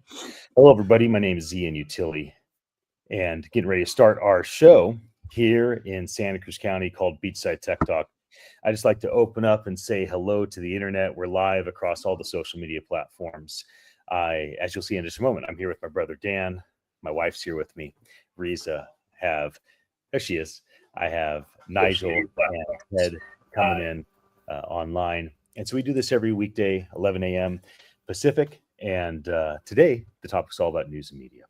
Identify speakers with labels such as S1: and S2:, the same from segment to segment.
S1: Hello, everybody. My name is Ian Utility, and getting ready to start our show here in Santa Cruz County called Beachside Tech Talk. I just like to open up and say hello to the internet. We're live across all the social media platforms. As you'll see in just a moment, I'm here with my brother Dan. My wife's here with me. Riza, there she is. I have Nigel and Ted coming in online. And so we do this every weekday, 11 a.m. Pacific. And today, the topic's all about news and media.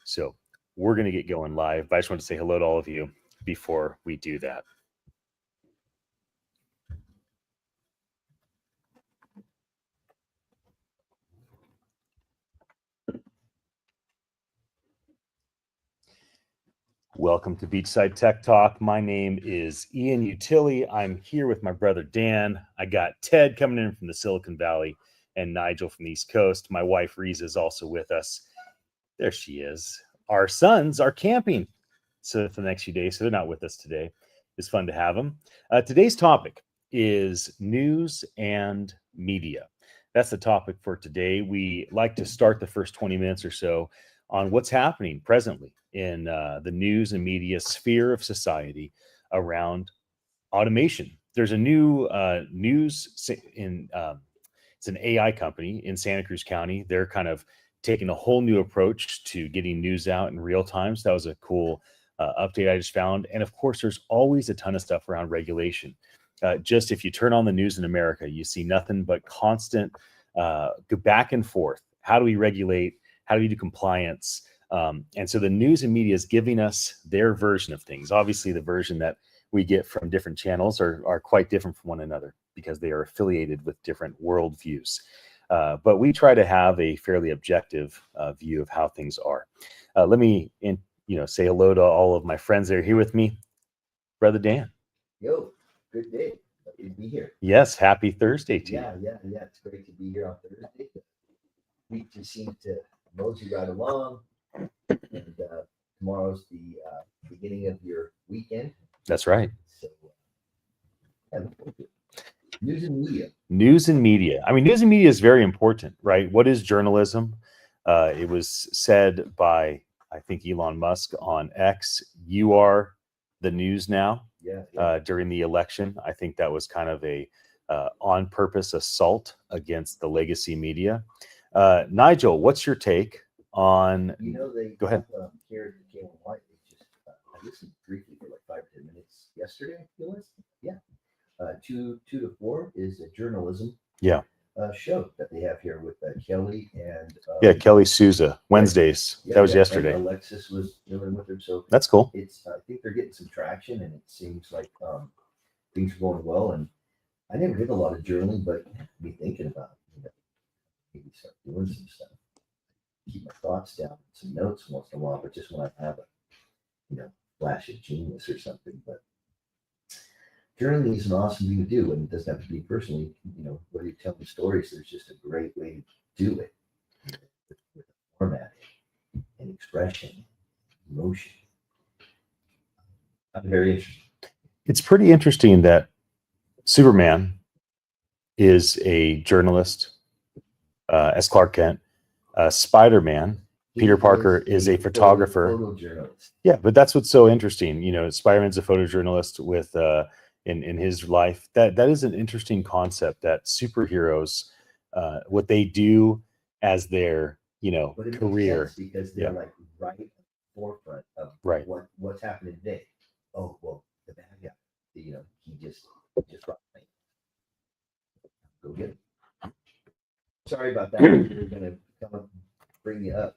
S1: So we're going to get going live. But I just want to say hello to all of you before we do that. Welcome to Beachside Tech Talk. My name is Ian Utility. I'm here with my brother Dan. I got Ted coming in from the Silicon Valley and Nigel from the East Coast. My wife, Riza, is also with us. There she is. Our sons are camping for the next few days, so they're not with us today. It's fun to have them. Today's topic is news and media. That's the topic for today. We like to start the first 20 minutes or so on what's happening presently in the news and media sphere of society around automation. There's a new it's an AI company in Santa Cruz County. They're kind of taking a whole new approach to getting news out in real time. So that was a cool update I just found. And of course, there's always a ton of stuff around regulation. Just if you turn on the news in America, you see nothing but constant go back and forth. How do we regulate? How do we do compliance? And so the news and media is giving us their version of things. Obviously, the version that we get from different channels are quite different from one another because they are affiliated with different worldviews. But we try to have a fairly objective view of how things are. Let me say hello to all of my friends that are here with me. Brother Dan.
S2: Yo, good day. Happy to be here.
S1: Yes, happy Thursday to you.
S2: Yeah. It's great to be here on Thursday. The week just seems to mosey right along. And tomorrow's the beginning of your weekend.
S1: That's right.
S2: So, news and media.
S1: News and media. I mean, news and media is very important, right? What is journalism? It was said by, I think, Elon Musk on X, you are the news now.
S2: Yeah.
S1: During the election. I think that was kind of a on purpose assault against the legacy media. Nigel, what's your take on? Go ahead.
S2: Here at the KOMY, I listened briefly for like 5 to 10 minutes yesterday. It was 2 to 4 is a journalism show that they have here with Kelly and
S1: Kelly Souza Wednesdays. That was yesterday.
S2: And Alexis was dealing with her, so
S1: that's cool.
S2: I think they're getting some traction, and it seems like things are going well. And I never did a lot of journaling, but be thinking about maybe start doing some stuff. Keep my thoughts down, some notes once in a while, but just when I have a flash of genius or something. But journaling is an awesome thing to do, and it doesn't have to be personally. Whether you tell me stories, there's just a great way to do it with format and expression, emotion. I'm very interested.
S1: It's pretty interesting that Superman is a journalist, as Clark Kent. Spider-Man, Peter Parker, is a photographer.
S2: Photojournalist.
S1: Yeah, but that's what's so interesting. Spider-Man's a photojournalist with in his life. That is an interesting concept that superheroes, what they do as their career,
S2: because they're like right at the forefront of what's happening today. Oh well, the bad guy, he just brought me. Go get him. Sorry about that. We're gonna come up, bring you up.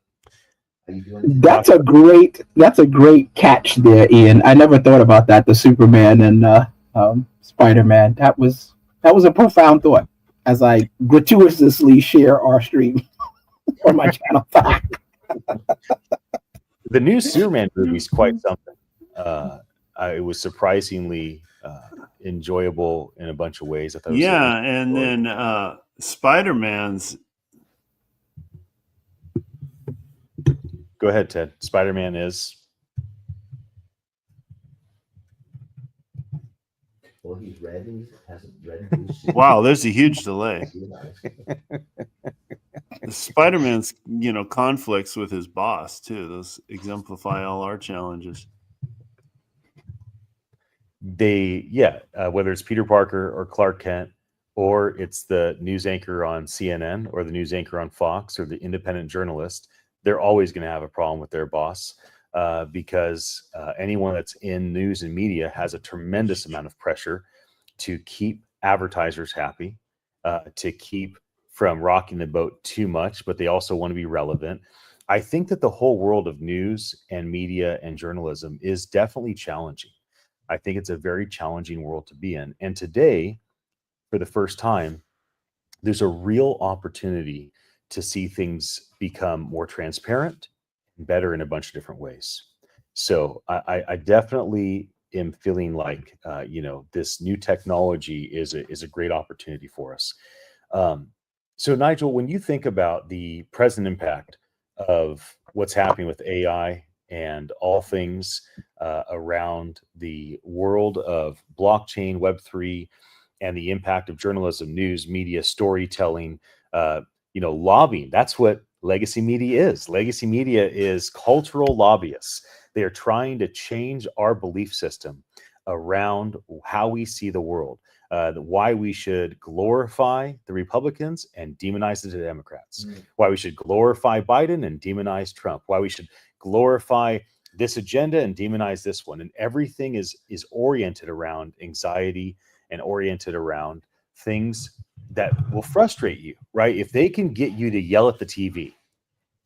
S2: How you doing?
S3: That's a great catch there, Ian. I never thought about that. The Superman and Spider-Man. That was a profound thought. As I gratuitously share our stream on my channel.
S1: The new Superman movie is quite something. It was surprisingly enjoyable in a bunch of ways. I thought.
S4: And then Spider-Man's.
S1: Go ahead, Ted. Spider-Man is.
S2: Well, he's read and he hasn't read.
S4: Wow, there's a huge delay. Spider-Man's, conflicts with his boss too. Those exemplify all our challenges.
S1: Whether it's Peter Parker or Clark Kent, or it's the news anchor on CNN or the news anchor on Fox or the independent journalist, they're always going to have a problem with their boss, because anyone that's in news and media has a tremendous amount of pressure to keep advertisers happy, to keep from rocking the boat too much, but they also want to be relevant. I think that the whole world of news and media and journalism is definitely challenging. I think it's a very challenging world to be in. And today, for the first time, there's a real opportunity to see things become more transparent and better in a bunch of different ways. So I definitely am feeling like, this new technology is a great opportunity for us. So Nigel, when you think about the present impact of what's happening with AI and all things around the world of blockchain, Web3, and the impact of journalism, news, media, storytelling, lobbying. That's what legacy media is. Legacy media is cultural lobbyists. They are trying to change our belief system around how we see the world, why we should glorify the Republicans and demonize the Democrats, why we should glorify Biden and demonize Trump, why we should glorify this agenda and demonize this one. And everything is oriented around anxiety and oriented around things that will frustrate you, right? If they can get you to yell at the TV,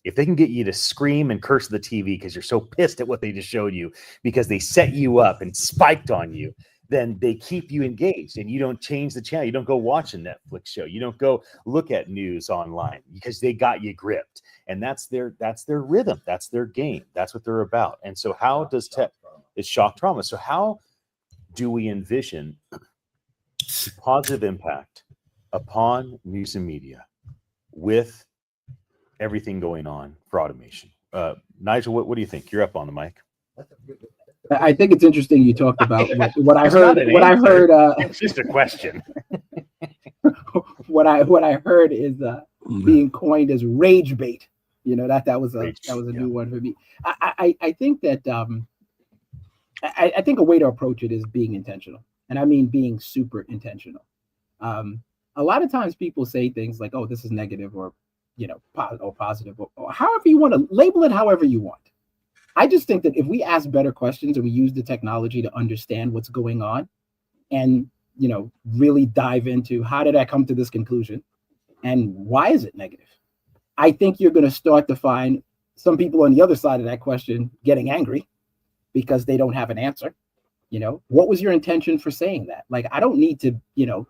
S1: if they can get you to scream and curse at the TV because you're so pissed at what they just showed you because they set you up and spiked on you, then they keep you engaged and you don't change the channel. You don't go watch a Netflix show. You don't go look at news online because they got you gripped. And that's their rhythm. That's their game. That's what they're about. And so how does tech is shock trauma? So how do we envision positive impact upon news and media with everything going on for automation? Nigel, what do you think? You're up on the mic.
S3: I think it's interesting you talked about what I
S1: It's
S3: heard.
S1: not an
S3: What I
S1: answer.
S3: heard.
S1: It's just a question.
S3: What I heard is being coined as rage bait. That was a new one for me. I think that I think a way to approach it is being intentional, and I mean being super intentional. A lot of times people say things like, "Oh, this is negative," or positive, or however you want to label it, however you want. I just think that if we ask better questions and we use the technology to understand what's going on, and really dive into how did I come to this conclusion, and why is it negative, I think you're going to start to find some people on the other side of that question getting angry because they don't have an answer. What was your intention for saying that? Like, I don't need to,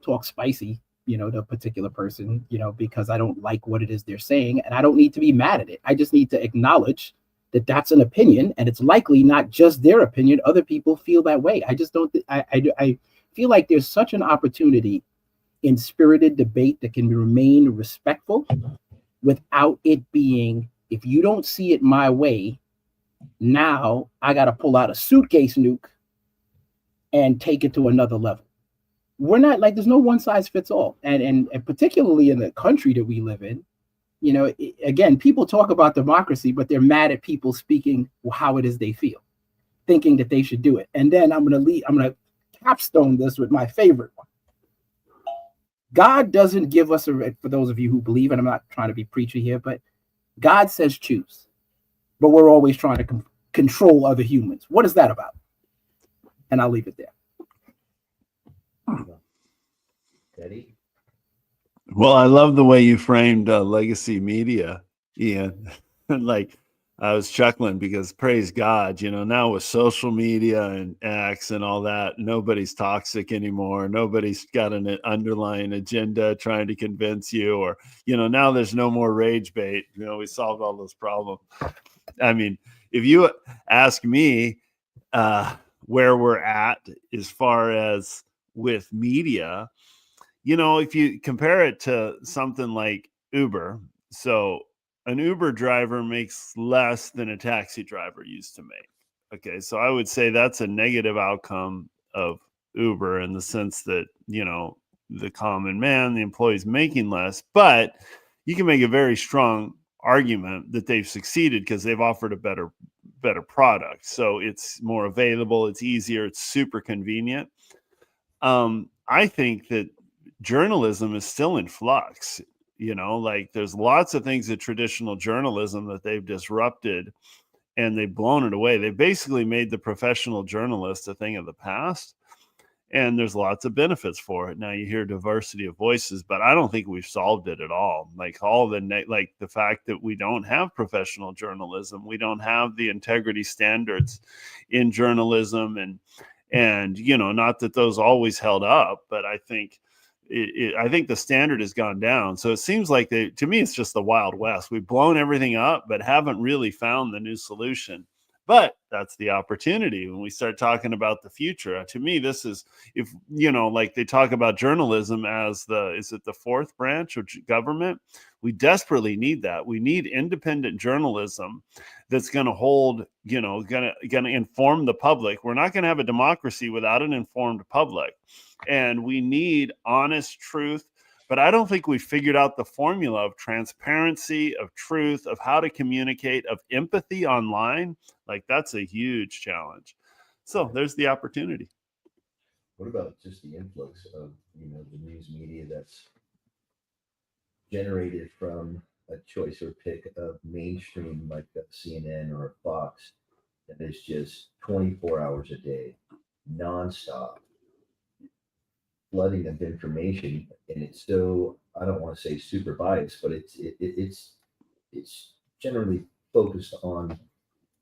S3: talk spicy, to a particular person, because I don't like what it is they're saying, and I don't need to be mad at it. I just need to acknowledge that that's an opinion, and it's likely not just their opinion. Other people feel that way. I just don't. I feel like there's such an opportunity in spirited debate that can remain respectful without it being, if you don't see it my way, now I got to pull out a suitcase nuke and take it to another level. We're not like, there's no one size fits all. And particularly in the country that we live in, again, people talk about democracy, but they're mad at people speaking how it is they feel, thinking that they should do it. And then I'm going to capstone this with my favorite one. God doesn't give us for those of you who believe, and I'm not trying to be preachy here, but God says choose, but we're always trying to control other humans. What is that about? And I'll leave it there.
S2: Eddie?
S4: Well, I love the way you framed legacy media, Ian. Like, I was chuckling because, praise God, now with social media and X and all that, nobody's toxic anymore. Nobody's got an underlying agenda trying to convince you, or, now there's no more rage bait. We solved all those problems. I mean, if you ask me where we're at as far as with media, if you compare it to something like Uber, so an Uber driver makes less than a taxi driver used to make. Okay, so I would say that's a negative outcome of Uber in the sense that, the common man, the employee's making less. But, you can make a very strong argument that they've succeeded because they've offered a better product. So it's more available, it's easier, it's super convenient. I think that journalism is still in flux. Like there's lots of things in traditional journalism that they've disrupted and they've blown it away. They basically made the professional journalist a thing of the past. And there's lots of benefits for it. Now you hear diversity of voices, but I don't think we've solved it at all. Like like the fact that we don't have professional journalism, we don't have the integrity standards in journalism, and not that those always held up, but I think I think the standard has gone down. So it seems like to me, it's just the Wild West. We've blown everything up, but haven't really found the new solution. But that's the opportunity when we start talking about the future. To me, this is, if like they talk about journalism as is it the fourth branch of government? We desperately need that. We need independent journalism that's going to hold, going to inform the public. We're not going to have a democracy without an informed public. And we need honest truth. But I don't think we figured out the formula of transparency, of truth, of how to communicate, of empathy online. Like that's a huge challenge. So there's the opportunity.
S2: What about just the influx of, the news media that's generated from a choice or pick of mainstream like a CNN or a Fox that is just 24 hours a day, nonstop, flooding of information, and it's so, I don't want to say super biased, but it's generally focused on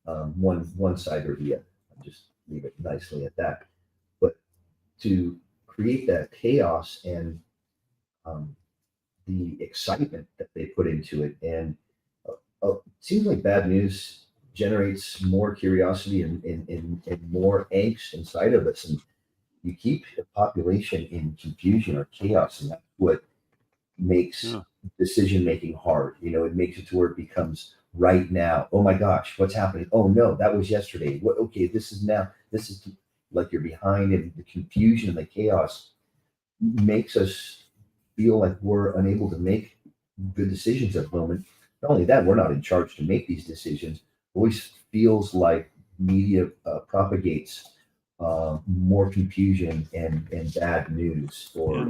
S2: one side or the other. I'll just leave it nicely at that. But to create that chaos and the excitement that they put into it, and it seems like bad news generates more curiosity and more angst inside of us, and you keep the population in confusion or chaos, and that's what makes decision making hard. It makes it to where it becomes right now. Oh my gosh, what's happening? Oh no, that was yesterday. What? Okay, this is now. This is like you're behind, and the confusion and the chaos makes us feel like we're unable to make good decisions at the moment. Not only that, we're not in charge to make these decisions. It always feels like media propagates more confusion and bad news, or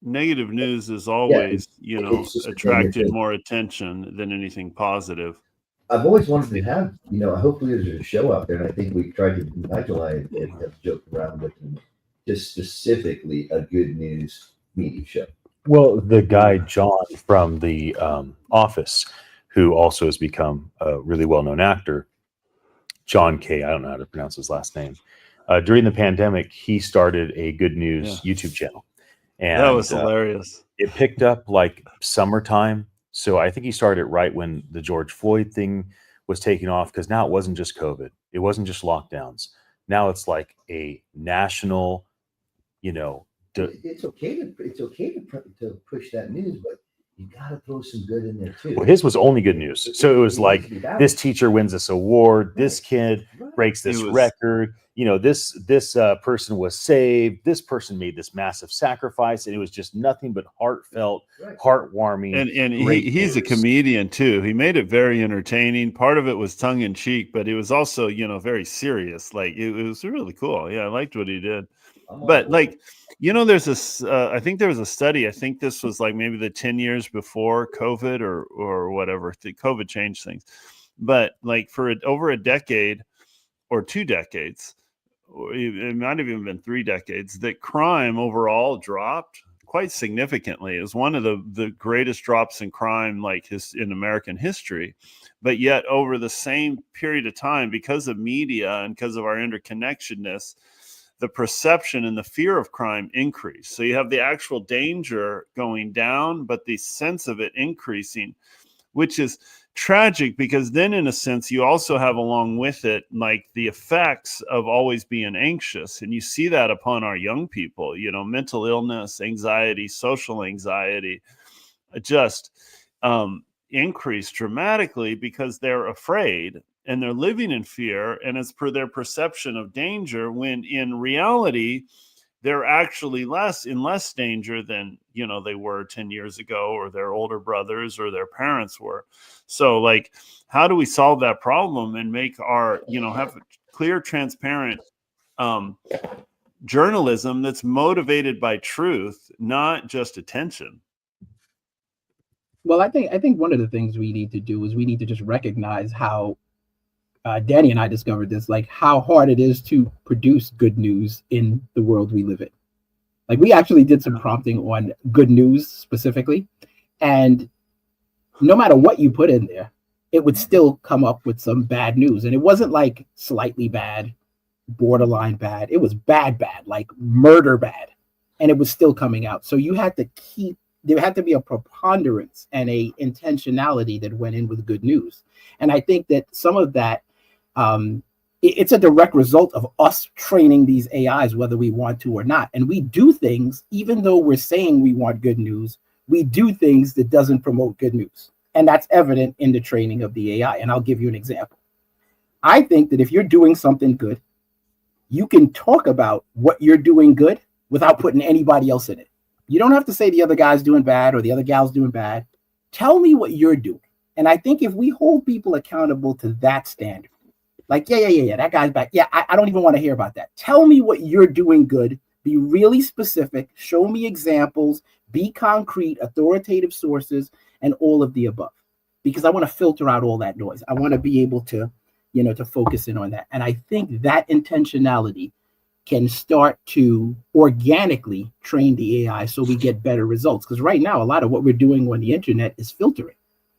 S4: negative news is always
S2: it's
S4: attracted more attention than anything positive.
S2: I've always wanted to have, hopefully there's a show out there, and I think we tried to, Nigel and I have joked around with them, just specifically a good news media show.
S1: Well, the guy John from The Office, who also has become a really well-known actor, John K. I don't know how to pronounce his last name. During the pandemic, he started a good news YouTube channel. And
S4: that was hilarious.
S1: It picked up like summertime. So I think he started right when the George Floyd thing was taking off, because now it wasn't just COVID. It wasn't just lockdowns. Now it's like a national,
S2: it's okay to push that news, but you got to throw some good in there too.
S1: Well, his was only good news. So it was like, this teacher wins this award. This kid breaks this record. This person was saved. This person made this massive sacrifice, and it was just nothing but heartfelt, heartwarming.
S4: And he's a comedian too. He made it very entertaining. Part of it was tongue in cheek, but it was also very serious. Like it was really cool. Yeah, I liked what he did. But like, there's this, I think there was a study, I think this was like maybe the 10 years before COVID or whatever. COVID changed things. But like for over a decade or 2 decades, it might have even been 3 decades, that crime overall dropped quite significantly. It was one of the greatest drops in crime in American history. But yet over the same period of time, because of media and because of our interconnectedness, the perception and the fear of crime increase. So you have the actual danger going down, but the sense of it increasing, which is tragic, because then in a sense, you also have along with it, like the effects of always being anxious. And you see that upon our young people, mental illness, anxiety, social anxiety, just increase dramatically because they're afraid. And they're living in fear, and it's per their perception of danger, when in reality, they're actually in less danger than, you know, they were 10 years ago, or their older brothers or their parents were. So like, how do we solve that problem and make our, you know, have clear, transparent journalism that's motivated by truth, not just attention?
S3: Well, I think one of the things we need to do is we need to just recognize how Danny and I discovered this, like how hard it is to produce good news in the world we live in. Like we actually did some prompting on good news specifically, and no matter what you put in there, it would still come up with some bad news. And it wasn't like slightly bad, borderline bad. It was bad, like murder bad. And it was still coming out. So you had to there had to be a preponderance and a intentionality that went in with good news. And I think that some of that, it's a direct result of us training these AIs, whether we want to or not. And we do things, even though we're saying we want good news, we do things that doesn't promote good news. And that's evident in the training of the AI. And I'll give you an example. I think that if you're doing something good, you can talk about what you're doing good without putting anybody else in it. You don't have to say the other guy's doing bad or the other gal's doing bad. Tell me what you're doing. And I think if we hold people accountable to that standard, like, yeah, that guy's back. Yeah, I don't even want to hear about that. Tell me what you're doing good. Be really specific. Show me examples. Be concrete, authoritative sources, and all of the above. Because I want to filter out all that noise. I want to be able to, you know, to focus in on that. And I think that intentionality can start to organically train the AI so we get better results. Because right now, a lot of what we're doing on the internet is filtering.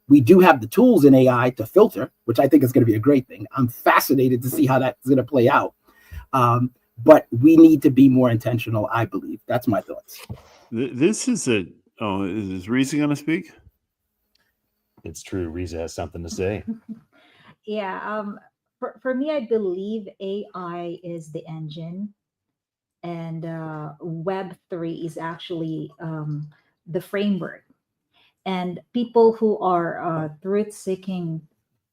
S3: We do have the tools in AI to filter, which I think is going to be a great thing. I'm fascinated to see how that's going to play out. But we need to be more intentional, I believe. That's my thoughts.
S4: This is is Reese going to speak?
S1: It's true. Riza has something to say.
S5: Yeah. For me, I believe AI is the engine, and Web3 is actually the framework. And people who are truth-seeking,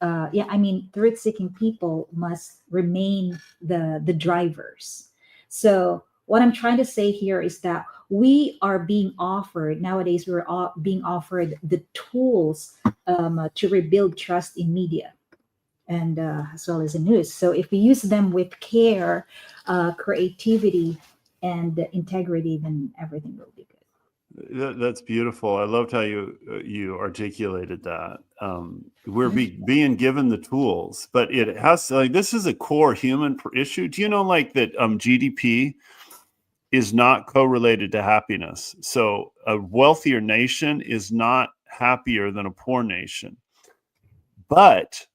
S5: truth-seeking people must remain the drivers. So what I'm trying to say here is that we are being offered nowadays. We're all being offered the tools to rebuild trust in media, and as well as in news. So if we use them with care, creativity, and integrity, then everything will be good.
S4: That's beautiful. I loved how you articulated that. We're being given the tools, but it has to, like, this is a core human issue. Do you know, like, that GDP is not correlated to happiness? So a wealthier nation is not happier than a poor nation. But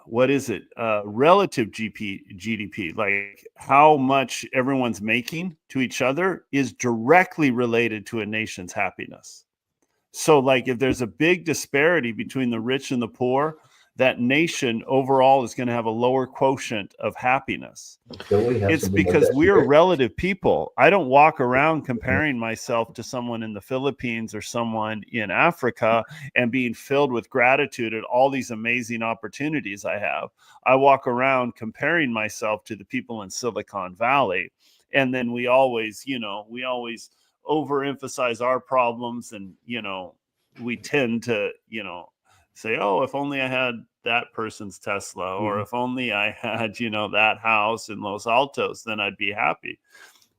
S4: what is it? Relative GDP, like how much everyone's making to each other, is directly related to a nation's happiness. So like if there's a big disparity between the rich and the poor, that nation overall is going to have a lower quotient of happiness. It's because we're relative people. I don't walk around comparing myself to someone in the Philippines or someone in Africa and being filled with gratitude at all these amazing opportunities I have. I walk around comparing myself to the people in Silicon Valley. And then we always overemphasize our problems, and, we tend to, say, oh, if only I had that person's Tesla, or if only I had, that house in Los Altos, then I'd be happy.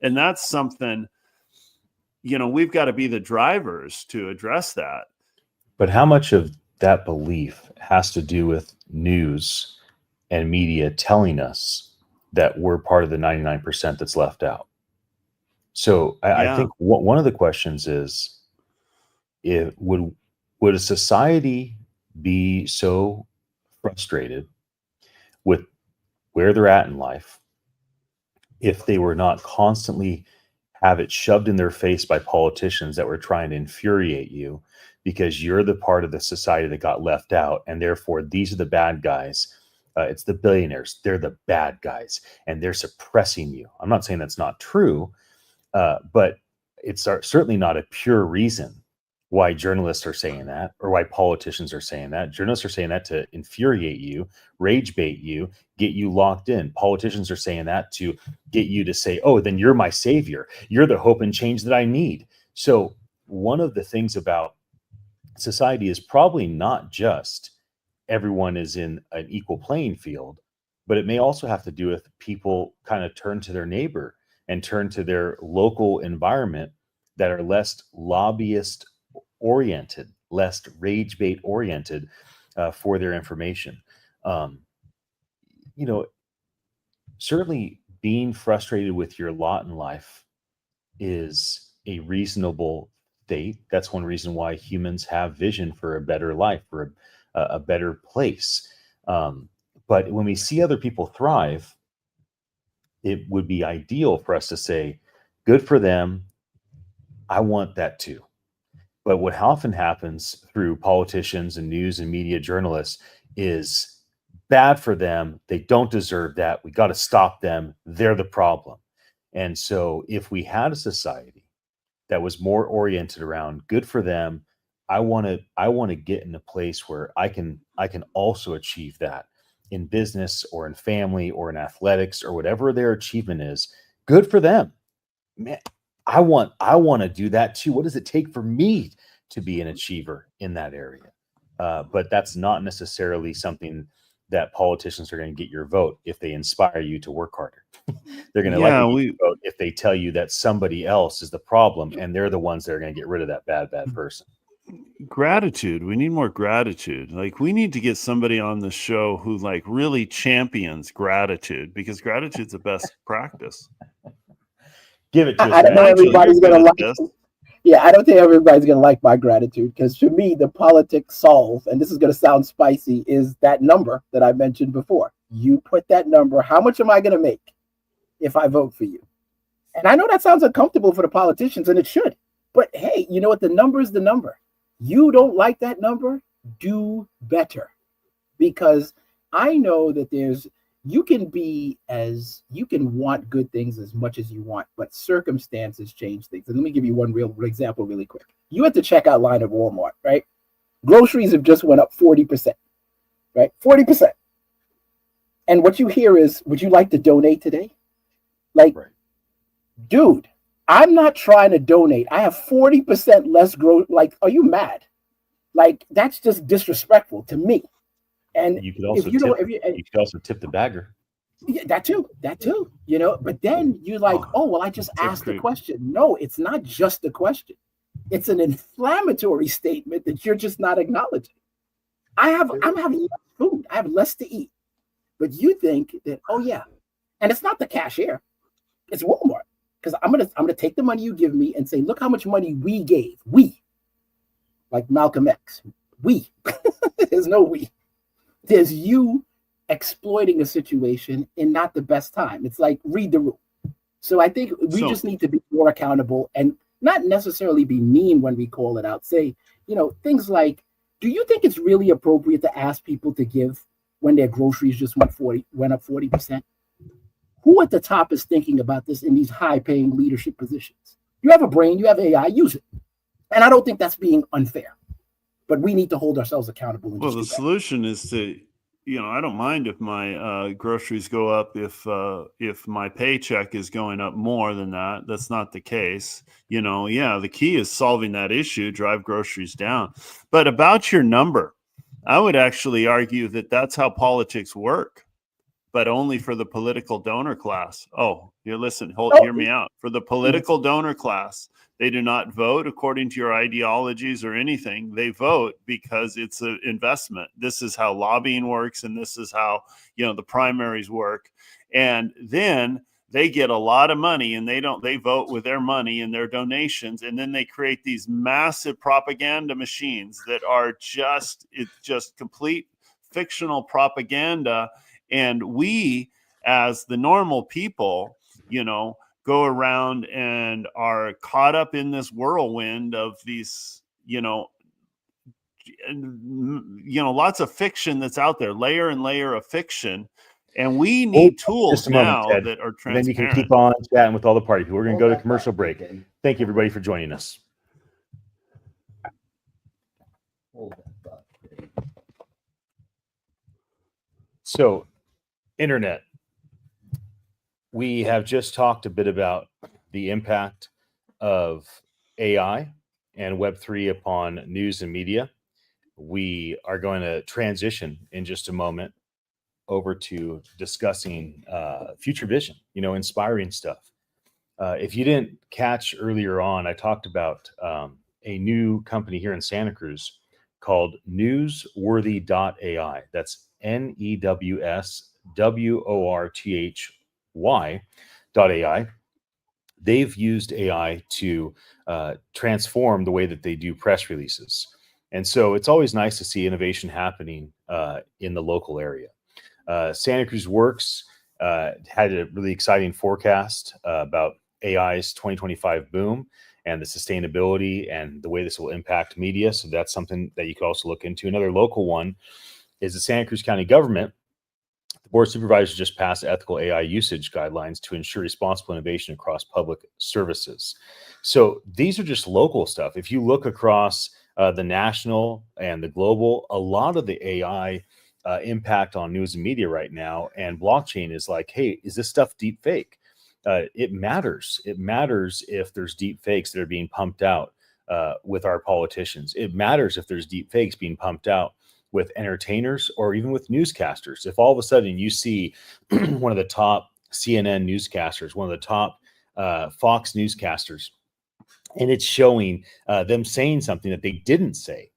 S4: And that's something, we've got to be the drivers to address that.
S1: But how much of that belief has to do with news and media telling us that we're part of the 99% that's left out? So I think one of the questions is, would a society be so frustrated with where they're at in life if they were not constantly have it shoved in their face by politicians that were trying to infuriate you because you're the part of the society that got left out, and therefore these are the bad guys? It's the billionaires, they're the bad guys, and they're suppressing you. I'm not saying that's not true, but it's certainly not a pure reason why journalists are saying that or why politicians are saying that. Journalists are saying that to infuriate you, rage bait you, get you locked in. Politicians are saying that to get you to say, oh, then you're my savior. You're the hope and change that I need. So one of the things about society is probably not just everyone is in an equal playing field, but it may also have to do with people kind of turn to their neighbor and turn to their local environment that are less lobbyist oriented, less rage bait oriented for their information. Um, you know, certainly being frustrated with your lot in life is a reasonable state. That's one reason why humans have vision for a better life, for a better place. But when we see other people thrive, it would be ideal for us to say, good for them. I want that too. But what often happens through politicians and news and media journalists is bad for them. They don't deserve that. We got to stop them. They're the problem. And so if we had a society that was more oriented around good for them, I want to get in a place where I can also achieve that in business or in family or in athletics or whatever their achievement is. Good for them. Man, I want to do that too. What does it take for me to be an achiever in that area? But that's not necessarily something that politicians are going to get your vote if they inspire you to work harder. They're going to likely get your vote if they tell you that somebody else is the problem and they're the ones that are going to get rid of that bad person.
S4: Gratitude. We need more gratitude. Like, we need to get somebody on the show who like really champions gratitude, because gratitude's the best practice.
S1: Give it to us.
S3: I don't know everybody's going to like this. Yeah, I don't think everybody's going to like my gratitude, because to me, the politics solve, and this is going to sound spicy, is that number that I mentioned before. You put that number, how much am I going to make if I vote for you? And I know that sounds uncomfortable for the politicians, and it should. But hey, you know what? The number is the number. You don't like that number? Do better. Because I know that you can want good things as much as you want, but circumstances change things. And let me give you one real example really quick. You at the checkout line of Walmart, right? Groceries have just went up 40%, right? 40%. And what you hear is, would you like to donate today? Like, right. Dude, I'm not trying to donate. I have 40% less growth. Like, are you mad? Like, that's just disrespectful to me. And
S1: you could also you could also tip the bagger.
S3: Yeah, that too. You know, but then you're like, oh well, I just asked the question. No, it's not just a question. It's an inflammatory statement that you're just not acknowledging. I'm having less food. I have less to eat. But you think that, oh yeah, and it's not the cashier, it's Walmart. Because I'm gonna take the money you give me and say, look how much money we gave. We, like Malcolm X. We. There's no we. There's you exploiting a situation in not the best time. It's like, read the room. So I think we just need to be more accountable and not necessarily be mean when we call it out. Say, you know, things like, do you think it's really appropriate to ask people to give when their groceries just went up 40%? Who at the top is thinking about this in these high-paying leadership positions? You have a brain, you have AI, use it. And I don't think that's being unfair. But we need to hold ourselves accountable.
S4: Well, the solution is to, you know, I don't mind if my groceries go up if my paycheck is going up more than that. That's not the case. You know, yeah, the key is solving that issue, drive groceries down. But about your number, I would actually argue that that's how politics work, but only for the political donor class. Oh, you listen, hear me out. For the political donor class, they do not vote according to your ideologies or anything. They vote because it's an investment. This is how lobbying works, and this is how, you know, the primaries work. And then they get a lot of money, and they vote with their money and their donations, and then they create these massive propaganda machines that are just complete fictional propaganda. And we, as the normal people, you know, go around and are caught up in this whirlwind of these, lots of fiction that's out there, layer and layer of fiction. And we need tools now that are transparent.
S1: Then you can keep on chatting with all the party people. We're going to go to commercial break. Thank you, everybody, for joining us.
S2: hold that thought.
S1: So, internet. We have just talked a bit about the impact of AI and Web3 upon news and media. We are going to transition in just a moment over to discussing future vision, inspiring stuff. If you didn't catch earlier on, I talked about a new company here in Santa Cruz called Newsworthy.ai. That's NEWSWORTHY.ai. They've used AI to transform the way that they do press releases. And so it's always nice to see innovation happening in the local area. Santa Cruz Works had a really exciting forecast about AI's 2025 boom and the sustainability and the way this will impact media. So that's something that you could also look into. Another local one is the Santa Cruz County government. The Board of Supervisors just passed ethical AI usage guidelines to ensure responsible innovation across public services. So these are just local stuff. If you look across the national and the global, a lot of the AI impact on news and media right now and blockchain is like, hey, is this stuff deep fake? It matters. It matters if there's deep fakes that are being pumped out with our politicians. It matters if there's deep fakes being pumped out with entertainers or even with newscasters. If all of a sudden you see one of the top CNN newscasters, one of the top Fox newscasters, and it's showing them saying something that they didn't say.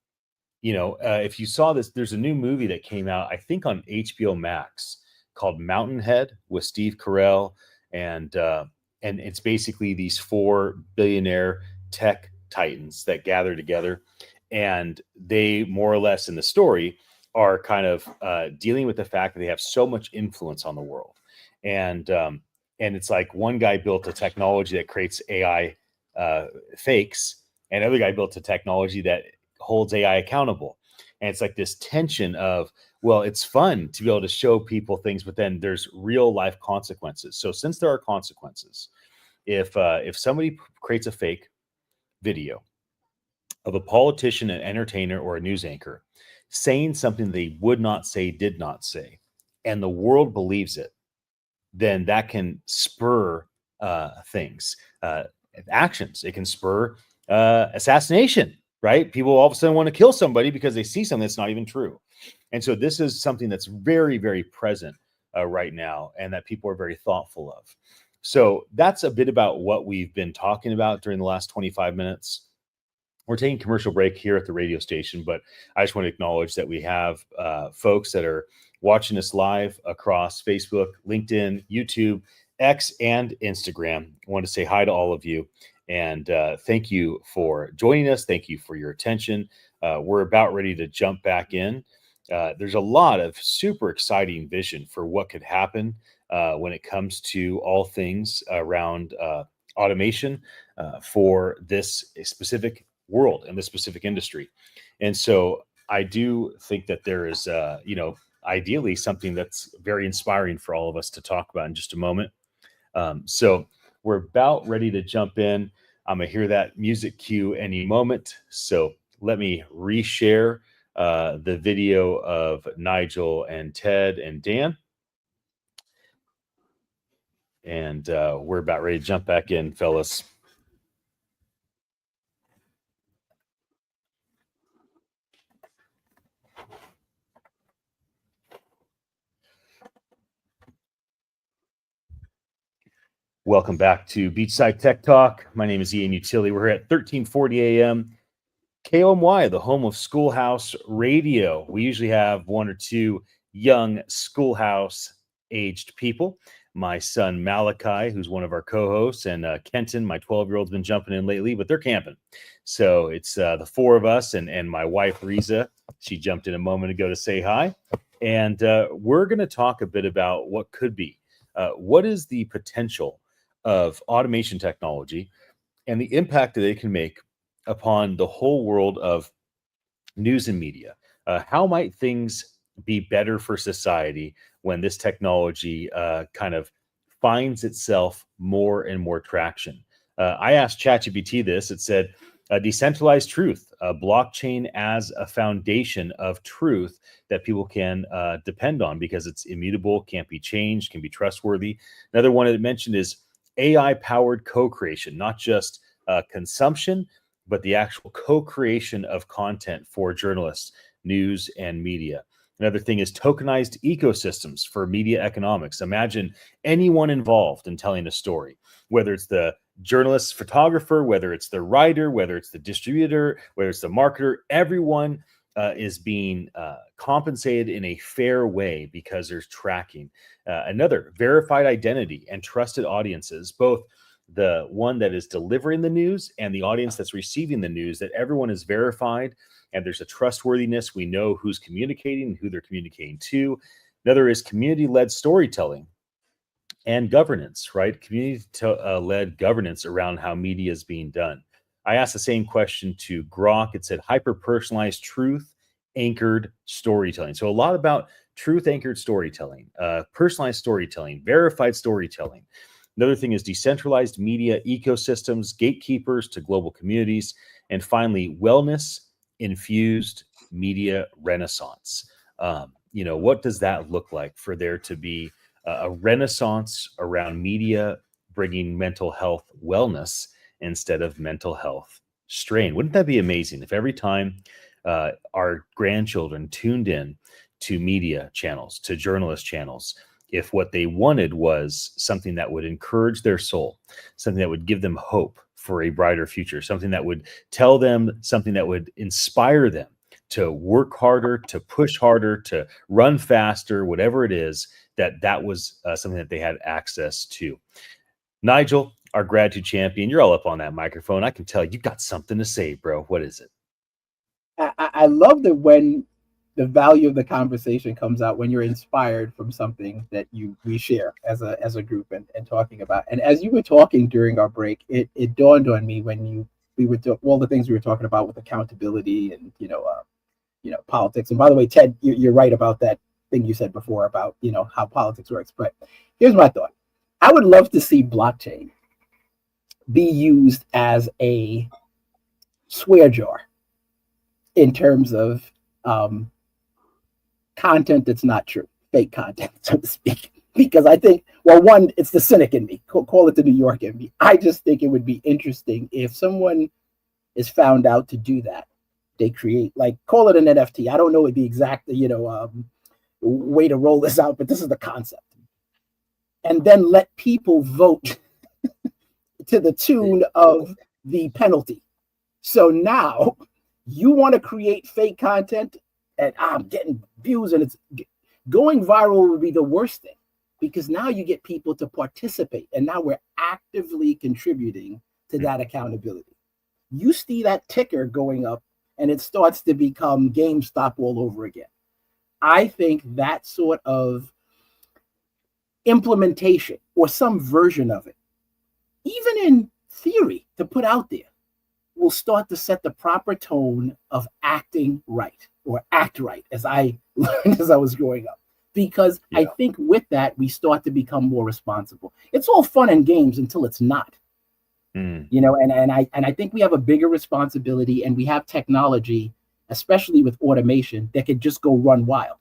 S1: If you saw this, there's a new movie that came out, I think on HBO Max called Mountainhead with Steve Carell. And it's basically these 4 billionaire tech titans that gather together. And they more or less in the story are kind of dealing with the fact that they have so much influence on the world. And it's like one guy built a technology that creates AI fakes, and another guy built a technology that holds AI accountable. And it's like this tension of, well, it's fun to be able to show people things, but then there's real life consequences. So since there are consequences, if somebody creates a fake video of a politician, an entertainer, or a news anchor saying something they would not say, did not say, and the world believes it, then that can spur things, actions. It can spur assassination, right? People all of a sudden want to kill somebody because they see something that's not even true. And so this is something that's very, very present right now and that people are very thoughtful of. So that's a bit about what we've been talking about during the last 25 minutes. We're taking commercial break here at the radio station, but I just want to acknowledge that we have folks that are watching us live across Facebook, LinkedIn, YouTube, X, and Instagram. I want to say hi to all of you. And thank you for joining us. Thank you for your attention. We're about ready to jump back in. There's a lot of super exciting vision for what could happen when it comes to all things around automation for this specific world and this specific industry. And so I do think that there is, ideally something that's very inspiring for all of us to talk about in just a moment. So we're about ready to jump in. I'm going to hear that music cue any moment. So let me reshare the video of Nigel and Ted and Dan. And we're about ready to jump back in, fellas. Welcome back to Beachside Tech Talk. My name is Ian Utility. We're here at 1340 a.m. KOMY, the home of Schoolhouse Radio. We usually have one or two young schoolhouse-aged people. My son Malachi, who's one of our co-hosts, and Kenton, my 12-year-old, has been jumping in lately, but they're camping. So it's the four of us and my wife, Riza. She jumped in a moment ago to say hi. And we're going to talk a bit about what could be. What is the potential of automation technology and the impact that it can make upon the whole world of news and media? How might things be better for society when this technology kind of finds itself more and more traction? I asked ChatGPT this. It said, Decentralized truth, blockchain as a foundation of truth that people can depend on because it's immutable, can't be changed, can be trustworthy. Another one that it mentioned is AI powered co-creation, not just consumption, but the actual co-creation of content for journalists, news, and media. Another thing is tokenized ecosystems for media economics. Imagine anyone involved in telling a story, whether it's the journalist, photographer, whether it's the writer, whether it's the distributor, whether it's the marketer, everyone is being compensated in a fair way because there's tracking. Another, verified identity and trusted audiences, both the one that is delivering the news and the audience that's receiving the news, that everyone is verified and there's a trustworthiness. We know who's communicating and who they're communicating to. Another is community-led storytelling and governance, right? Community-led governance around how media is being done. I asked the same question to Grok. It said hyper-personalized truth-anchored storytelling. So a lot about truth-anchored storytelling, personalized storytelling, verified storytelling. Another thing is decentralized media ecosystems, gatekeepers to global communities, and finally, wellness-infused media renaissance. What does that look like for there to be a renaissance around media bringing mental health wellness instead of mental health strain? Wouldn't that be amazing if every time our grandchildren tuned in to media channels, to journalist channels, if what they wanted was something that would encourage their soul, something that would give them hope for a brighter future, something that would tell them, something that would inspire them to work harder, to push harder, to run faster, whatever it is, that was something that they had access to. Nigel, our gratitude champion, you're all up on that microphone. I can tell you got something to say, bro. What is it?
S3: I love that when the value of the conversation comes out when you're inspired from something that we share as a group and talking about. And as you were talking during our break, it dawned on me when we were all the things we were talking about with accountability and politics. And by the way, Ted, you're right about that thing you said before about how politics works. But here's my thought: I would love to see blockchain be used as a swear jar in terms of content that's not true, fake content, so to speak. Because I think, well, one, it's the cynic in me, call it the New York in me. I just think it would be interesting if someone is found out to do that. They create, like, call it an NFT. I don't know the exact, way to roll this out, but this is the concept. And then let people vote to the tune of the penalty. So now you want to create fake content and I'm getting views and it's going viral would be the worst thing, because now you get people to participate and now we're actively contributing to that accountability. You see that ticker going up and it starts to become GameStop all over again. I think that sort of implementation or some version of it, even in theory, to put out there, will start to set the proper tone of acting right, or act right, as I learned as I was growing up. Because I think with that, we start to become more responsible. It's all fun and games until it's not. And I think we have a bigger responsibility, and we have technology, especially with automation, that could just go run wild.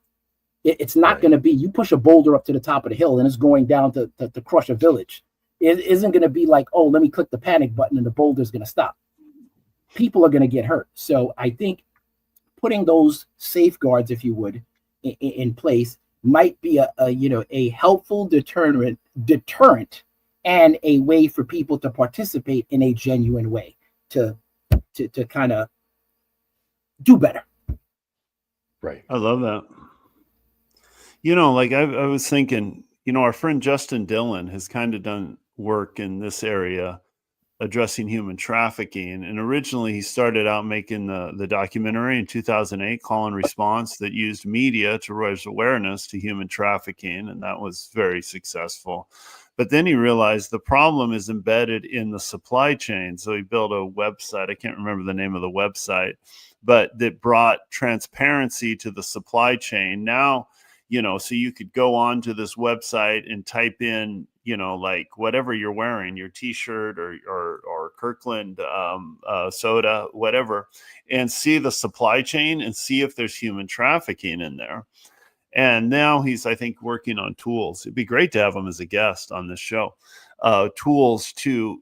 S3: It's not going to be, you push a boulder up to the top of the hill and it's going down to crush a village. It isn't going to be like, oh, let me click the panic button and the boulder's going to stop. People are going to get hurt. So I think putting those safeguards, if you would, in place might be a helpful deterrent and a way for people to participate in a genuine way to kind of do better.
S1: Right.
S4: I love that. I was thinking, our friend Justin Dillon has kind of done work in this area addressing human trafficking. And originally he started out making the documentary in 2008, Call and Response, that used media to raise awareness to human trafficking. And that was very successful. But then he realized the problem is embedded in the supply chain. So he built a website. I can't remember the name of the website, but that brought transparency to the supply chain. Now, so you could go on to this website and type in, like whatever you're wearing, your t-shirt or Kirkland soda, whatever, and see the supply chain and see if there's human trafficking in there. And now he's, I think, working on tools. It'd be great to have him as a guest on this show. Tools to,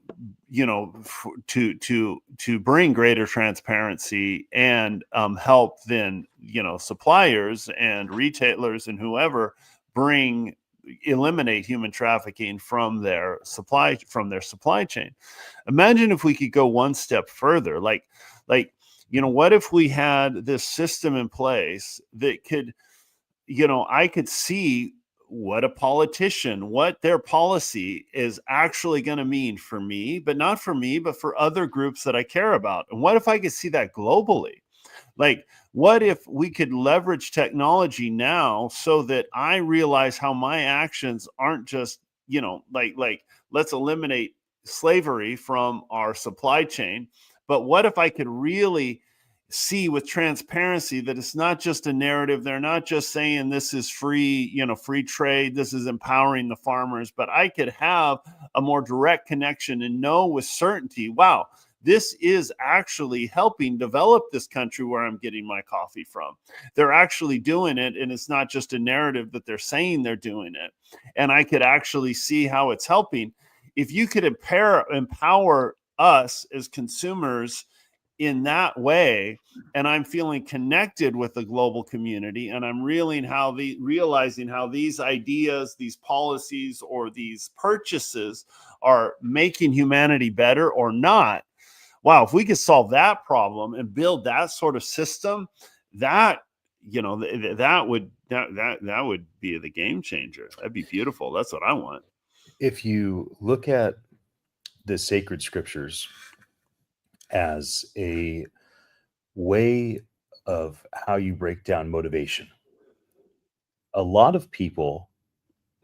S4: to bring greater transparency and help then, suppliers and retailers and whoever eliminate human trafficking from their supply chain. Imagine if we could go one step further, like, what if we had this system in place that could, I could see what a politician, what their policy is actually going to mean for me, but not for me, but for other groups that I care about. And what if I could see that globally? Like, what if we could leverage technology now so that I realize how my actions aren't just, like let's eliminate slavery from our supply chain. But what if I could really see with transparency that it's not just a narrative. They're not just saying this is free, free trade. This is empowering the farmers, but I could have a more direct connection and know with certainty, wow, this is actually helping develop this country where I'm getting my coffee from. They're actually doing it. And it's not just a narrative that they're saying they're doing it. And I could actually see how it's helping. If you could empower us as consumers in that way, and I'm feeling connected with the global community, and I'm realizing how these ideas, these policies, or these purchases are making humanity better or not. Wow, if we could solve that problem and build that sort of system, that would be the game changer. That'd be beautiful. That's what I want.
S1: If you look at the sacred scriptures as a way of how you break down motivation, a lot of people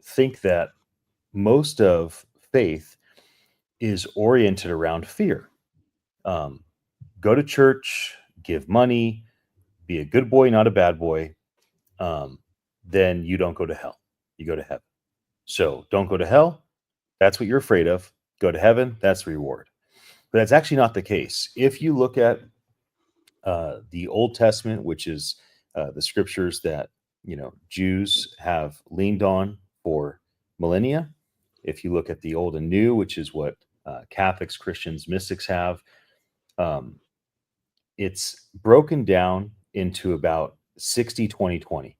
S1: think that most of faith is oriented around fear. Go to church, give money, be a good boy, not a bad boy. Then you don't go to hell. You go to heaven. So don't go to hell. That's what you're afraid of. Go to heaven. That's the reward. But that's actually not the case. If you look at the Old Testament, which is the scriptures that Jews have leaned on for millennia. If you look at the Old and New, which is what Catholics, Christians, mystics have, it's broken down into about 60-20-20.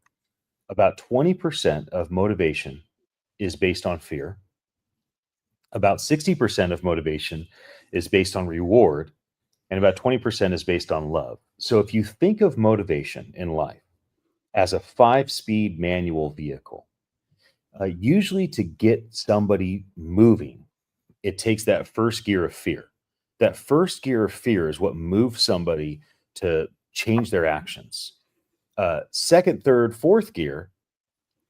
S1: About 20% of motivation is based on fear. About 60% of motivation is based on reward, and about 20% is based on love. So if you think of motivation in life as a 5-speed manual vehicle, usually to get somebody moving, it takes that first gear of fear. That first gear of fear is what moves somebody to change their actions. Second, third, fourth gear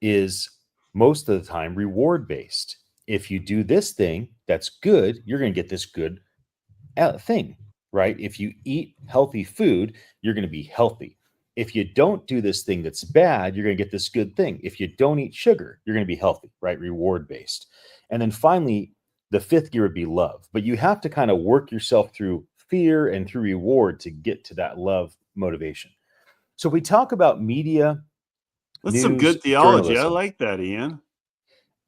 S1: is most of the time reward based. If you do this thing that's good, you're going to get this good thing, right? If you eat healthy food, you're going to be healthy. If you don't do this thing that's bad, you're going to get this good thing. If you don't eat sugar, you're going to be healthy, right? Reward based. And then finally, the fifth gear would be love. But you have to kind of work yourself through fear and through reward to get to that love motivation. So we talk about media.
S4: That's
S1: news,
S4: some good theology.
S1: journalism.
S4: I like that, Ian.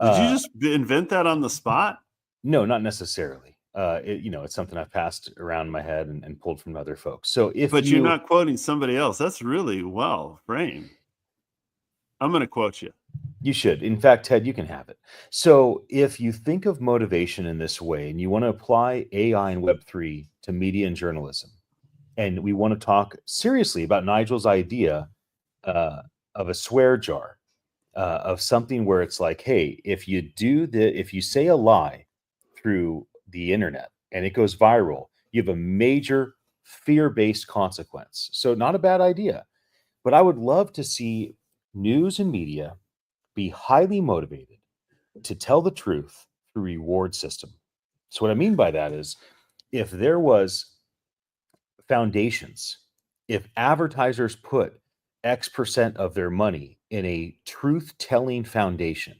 S4: Did you just invent that on the spot?
S1: No, not necessarily. It's something I've passed around my head and pulled from other folks. So
S4: But you're not quoting somebody else. That's really well framed. I'm going to quote you.
S1: You should. In fact, Ted, you can have it. So if you think of motivation in this way and you want to apply AI and Web3 to media and journalism, and we want to talk seriously about Nigel's idea of a swear jar, of something where it's like, hey, if you say a lie through the internet and it goes viral, you have a major fear-based consequence. So not a bad idea. But I would love to see news and media be highly motivated to tell the truth through reward system. So what I mean by that is, if there was foundations, if advertisers put X% of their money in a truth-telling foundation,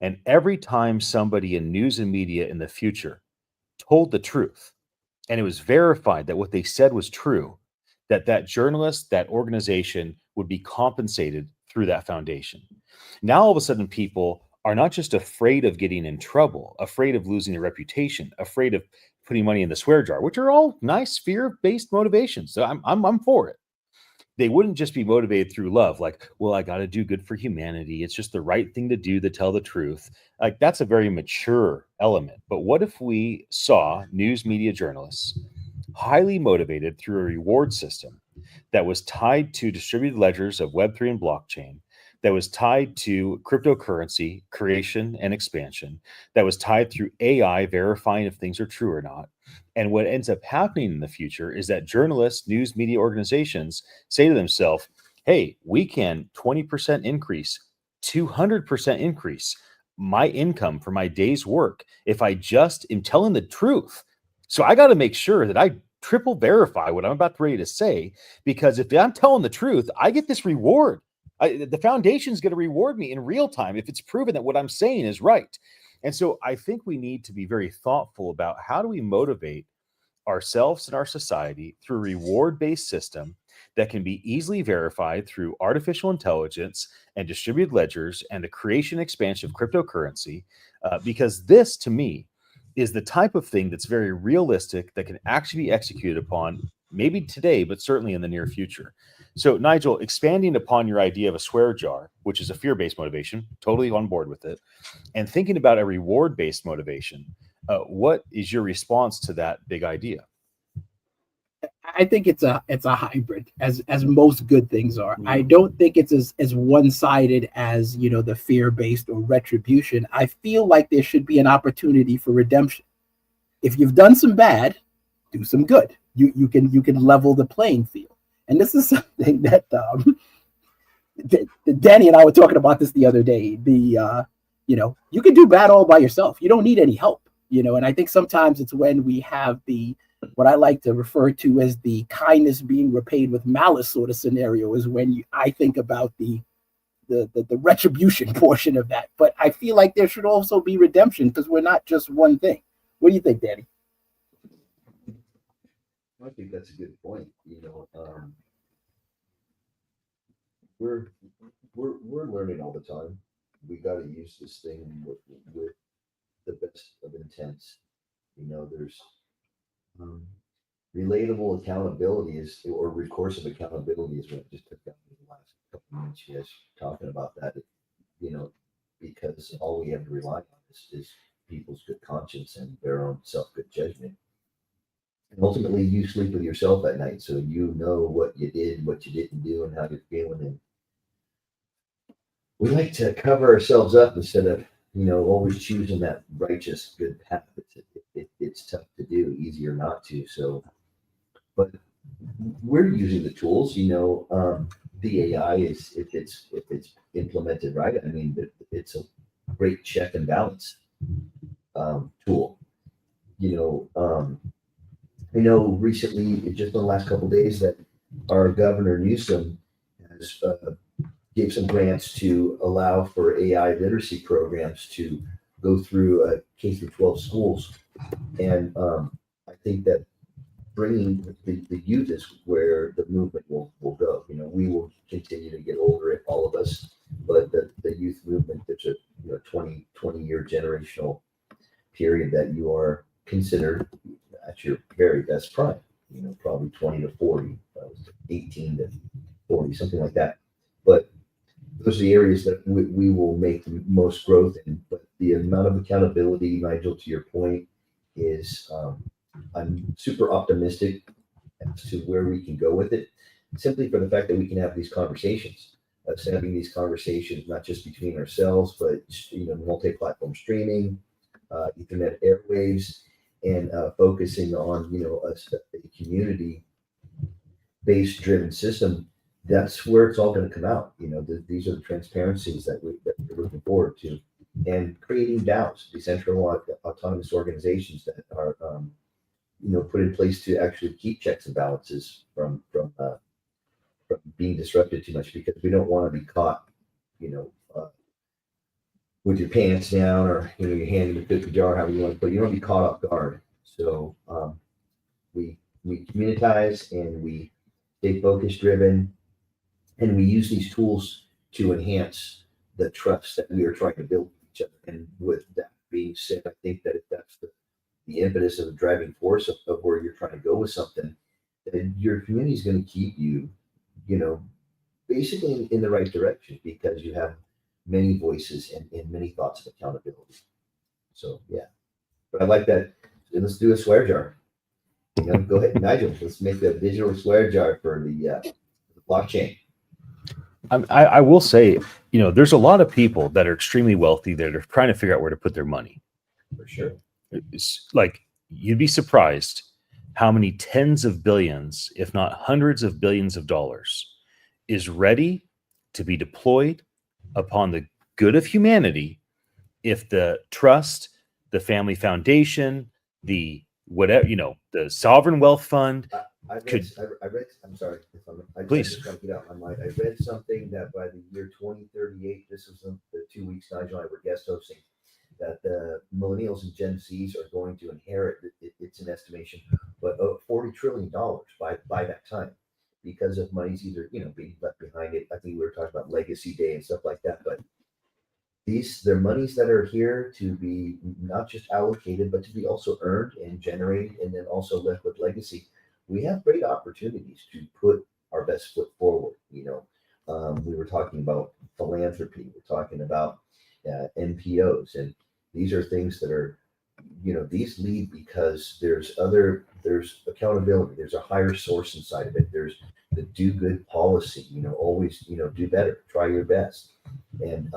S1: And every time somebody in news and media in the future told the truth, and it was verified that what they said was true, that journalist, that organization would be compensated through that foundation. Now all of a sudden people are not just afraid of getting in trouble, afraid of losing their reputation, afraid of putting money in the swear jar, which are all nice fear-based motivations. So I'm for it. They wouldn't just be motivated through love, like, well, I got to do good for humanity. It's just the right thing to do to tell the truth. Like, that's a very mature element. But what if we saw news media journalists highly motivated through a reward system that was tied to distributed ledgers of Web3 and blockchain, that was tied to cryptocurrency creation and expansion, that was tied through AI verifying if things are true or not? And what ends up happening in the future is that journalists, news media organizations say to themselves, hey, we can 20% increase, 200% increase my income for my day's work if I just am telling the truth. So I got to make sure that I triple verify what I'm about ready to say, because if I'm telling the truth, I get this reward. The foundation's going to reward me in real time if it's proven that what I'm saying is right. And so I think we need to be very thoughtful about how do we motivate ourselves and our society through a reward-based system that can be easily verified through artificial intelligence and distributed ledgers and the creation and expansion of cryptocurrency, because this, to me, is the type of thing that's very realistic that can actually be executed upon, maybe today, but certainly in the near future. So, Nigel, expanding upon your idea of a swear jar, which is a fear-based motivation, totally on board with it, and thinking about a reward-based motivation, what is your response to that big idea?
S3: I think it's a hybrid, as most good things are. I don't think it's as one sided as the fear based or retribution. I feel like there should be an opportunity for redemption. If you've done some bad, do some good. You can level the playing field, and this is something that Danny and I were talking about this the other day. You can do bad all by yourself. You don't need any help. And I think sometimes it's when we have what I like to refer to as the kindness being repaid with malice sort of scenario is when I think about the retribution portion of that. But I feel like there should also be redemption because we're not just one thing. What do you think, Danny?
S2: I think that's a good point. We're we're learning all the time. We got to use this thing with the best of intents. There's um, relatable accountability is or recourse of accountability is what I just took out in the last couple of minutes. You guys talking about that, you know, because all we have to rely on is people's good conscience and their own self good judgment. And ultimately, you sleep with yourself at night, so you know what you did, what you didn't do, and how you're feeling. And we like to cover ourselves up instead of always choosing that righteous good path. It's tough to do, easier not to. So, but we're using the tools. The AI is if it's implemented right. I mean, it's a great check and balance tool. I know recently, just in the last couple of days, that our governor Newsom has gave some grants to allow for AI literacy programs to go through K through 12 schools, and I think that bringing the youth is where the movement will go. We will continue to get older, all of us, but the youth movement, there's a 20-year generational period that you are considered at your very best prime, probably 20 to 40, 18 to 40, something like that. But those are the areas that we will make the most growth in. But the amount of accountability, Nigel, to your point, is I'm super optimistic as to where we can go with it, simply for the fact that we can have these conversations. Having these conversations not just between ourselves, but multi-platform streaming, Ethernet airwaves, and focusing on a community-based driven system. That's where it's all going to come out. These are the transparencies that we're looking forward to, and creating DAOs, decentralized autonomous organizations that are put in place to actually keep checks and balances from being disrupted too much, because we don't want to be caught, with your pants down, or your hand in the cookie jar, however you want to put it. You don't want to be caught off guard. So we communitize, and we stay focus driven, and we use these tools to enhance the trust that we are trying to build with each other. And with that being said, I think that if that's the impetus of the driving force of where you're trying to go with something, then your community is going to keep you, basically in the right direction, because you have many voices and many thoughts of accountability. So yeah, but I like that. Let's do a swear jar. Go ahead, Nigel. Let's make a digital swear jar for the blockchain.
S1: I will say, there's a lot of people that are extremely wealthy that are trying to figure out where to put their money.
S2: For sure.
S1: It's like, you'd be surprised how many tens of billions, if not hundreds of billions of dollars, is ready to be deployed upon the good of humanity if the trust, the family foundation, the whatever, the sovereign wealth fund.
S2: I read, I'm sorry.
S1: Please.
S2: I just want to get out my mind. I read something that by the year 2038, this was the 2 weeks Nigel and I were guest hosting, that the millennials and Gen Zs are going to inherit, it's an estimation, but $40 trillion by that time, because of money's either, being left behind it. I think we were talking about Legacy Day and stuff like that, but they're monies that are here to be not just allocated, but to be also earned and generated, and then also left with legacy. We have great opportunities to put our best foot forward. We were talking about philanthropy. We're talking about NPOs, and these are things that are, these lead because there's accountability. There's a higher source inside of it. There's the do good policy. Always, do better. Try your best, and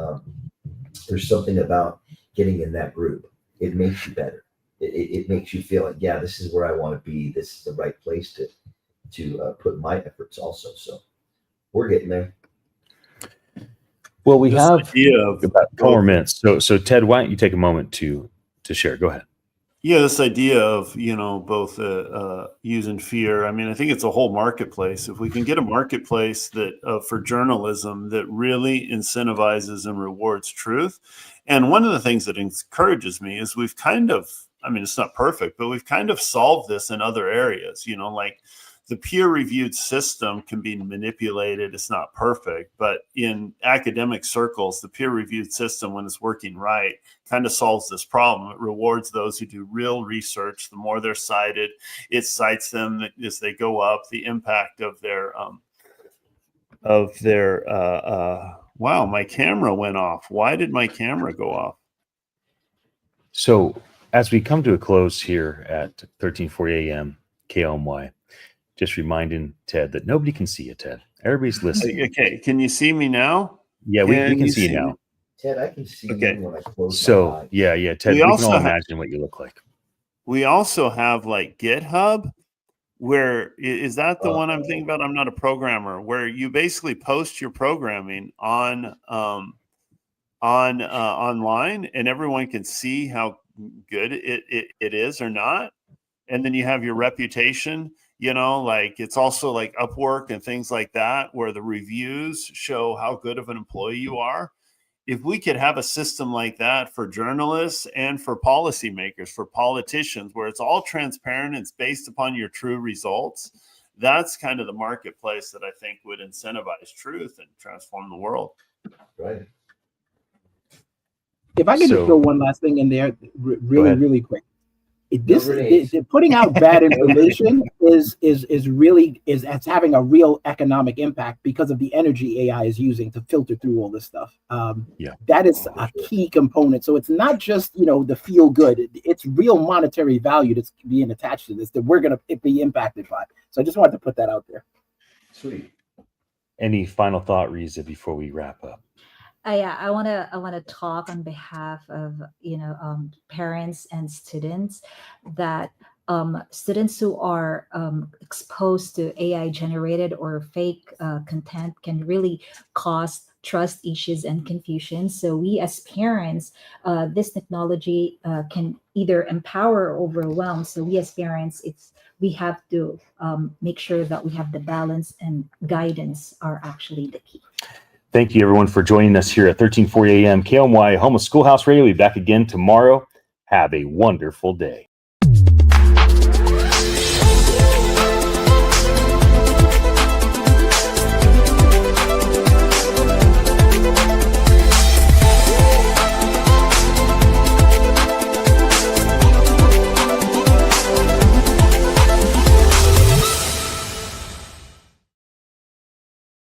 S2: there's something about getting in that group. It makes you better. It makes you feel like, yeah, this is where I want to be. This is the right place to put my efforts also. So we're getting there.
S1: Well, we
S4: This
S1: have
S4: idea of
S1: about 4 more minutes. So Ted, why don't you take a moment to share? Go ahead.
S4: Yeah, this idea of, both using fear. I mean, I think it's a whole marketplace. If we can get a marketplace that for journalism that really incentivizes and rewards truth. And one of the things that encourages me is we've kind of, it's not perfect, but we've kind of solved this in other areas, like the peer-reviewed system can be manipulated. It's not perfect, but in academic circles, the peer-reviewed system, when it's working right, kind of solves this problem. It rewards those who do real research. The more they're cited, it cites them as they go up. The impact of their wow, my camera went off. Why did my camera go off?
S1: So as we come to a close here at 13:40 a.m. KOMY, just reminding Ted that nobody can see you, Ted. Everybody's listening.
S4: Okay, can you see me now?
S1: Yeah, we can see you now.
S2: Ted, I can see
S4: Okay.
S2: you when I close
S1: So
S2: my eyes.
S1: yeah, Ted, we can all imagine what you look like.
S4: We also have like GitHub, where is that the one I'm thinking about? I'm not a programmer. Where you basically post your programming on online, and everyone can see how good it is or not, and then you have your reputation. Like it's also like Upwork and things like that, where the reviews show how good of an employee you are. If we could have a system like that for journalists and for policymakers, for politicians, where it's all transparent, it's based upon your true results, that's kind of the marketplace that I think would incentivize truth and transform the world.
S2: Right.
S3: If I could just throw one last thing in there, really quick. Putting out bad information is it's having a real economic impact because of the energy AI is using to filter through all this stuff. That is a key component. So it's not just the feel good; it's real monetary value that's being attached to this that we're going to be impacted by. So I just wanted to put that out there.
S2: Sweet.
S1: Any final thought, Riza, before we wrap up?
S5: I want to talk on behalf of parents and students, that students who are exposed to AI generated or fake content can really cause trust issues and confusion. So we as parents, this technology can either empower or overwhelm. So we as parents, we have to make sure that we have the balance, and guidance are actually the key.
S1: Thank you, everyone, for joining us here at 1340 AM KOMY Home of Schoolhouse Radio. We'll be back again tomorrow. Have a wonderful day.